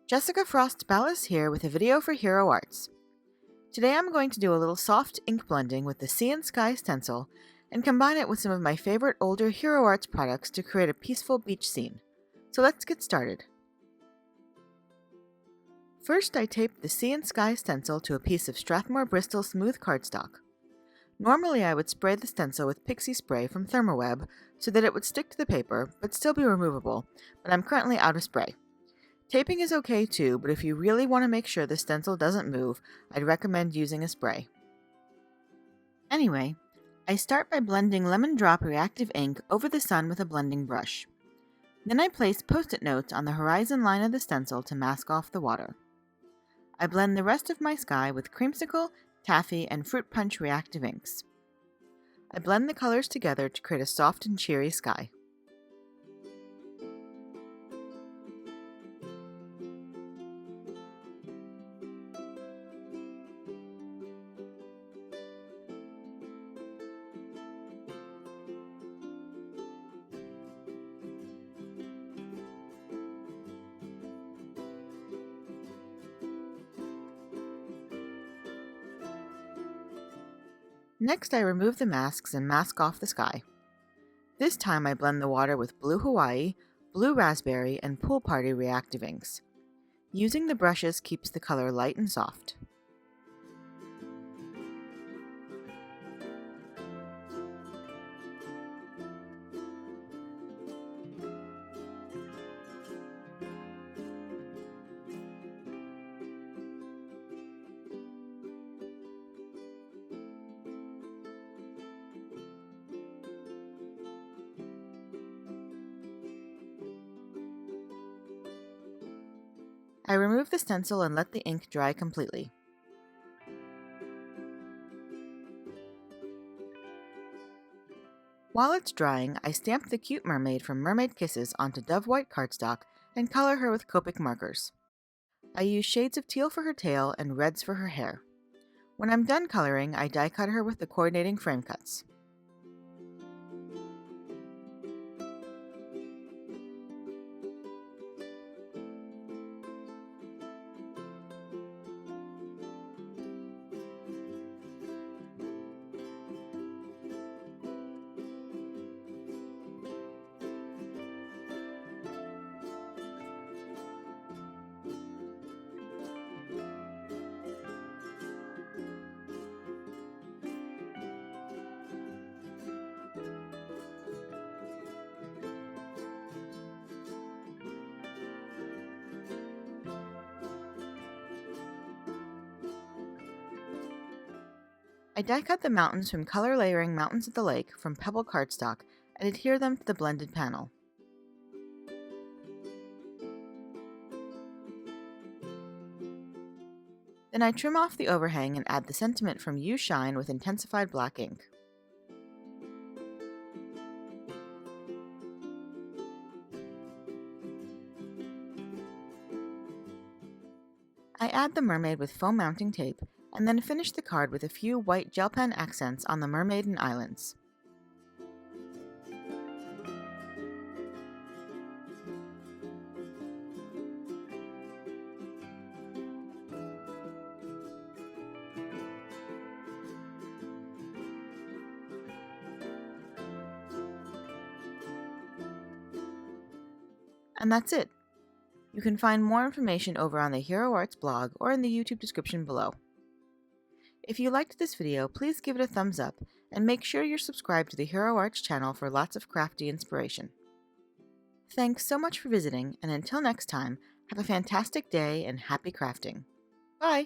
Jessica Frost Ballas here with a video for Hero Arts. Today I'm going to do a little soft ink blending with the Sea and Sky Stencil and combine it with some of my favorite older Hero Arts products to create a peaceful beach scene. So let's get started. First, I taped the Sea and Sky Stencil to a piece of Strathmore Bristol smooth cardstock. Normally I would spray the stencil with pixie spray from Thermoweb so that it would stick to the paper but still be removable, but I'm currently out of spray. Taping is okay too, but if you really want to make sure the stencil doesn't move, I'd recommend using a spray. Anyway, I start by blending Lemon Drop Reactive ink over the sun with a blending brush. Then I place Post-it notes on the horizon line of the stencil to mask off the water. I blend the rest of my sky with Creamsicle, Taffy, and Fruit Punch Reactive inks. I blend the colors together to create a soft and cheery sky. Next, I remove the masks and mask off the sky. This time I blend the water with Blue Hawaii, Blue Raspberry, and Pool Party Reactive inks. Using the brushes keeps the color light and soft. I remove the stencil and let the ink dry completely. While it's drying, I stamp the cute mermaid from Mermaid Kisses onto Dove White cardstock and color her with Copic markers. I use shades of teal for her tail and reds for her hair. When I'm done coloring, I die cut her with the coordinating frame cuts. I die cut the mountains from Color Layering Mountains at the Lake from Pebble cardstock and adhere them to the blended panel. Then I trim off the overhang and add the sentiment from Hues Shine with Intens-ified black ink. I add the mermaid with foam mounting tape and then finish the card with a few white gel pen accents on the mermaid and islands. And that's it. You can find more information over on the Hero Arts blog or in the YouTube description below. If you liked this video, please give it a thumbs up and make sure you're subscribed to the Hero Arts channel for lots of crafty inspiration. Thanks so much for visiting, and until next time, have a fantastic day and happy crafting. Bye!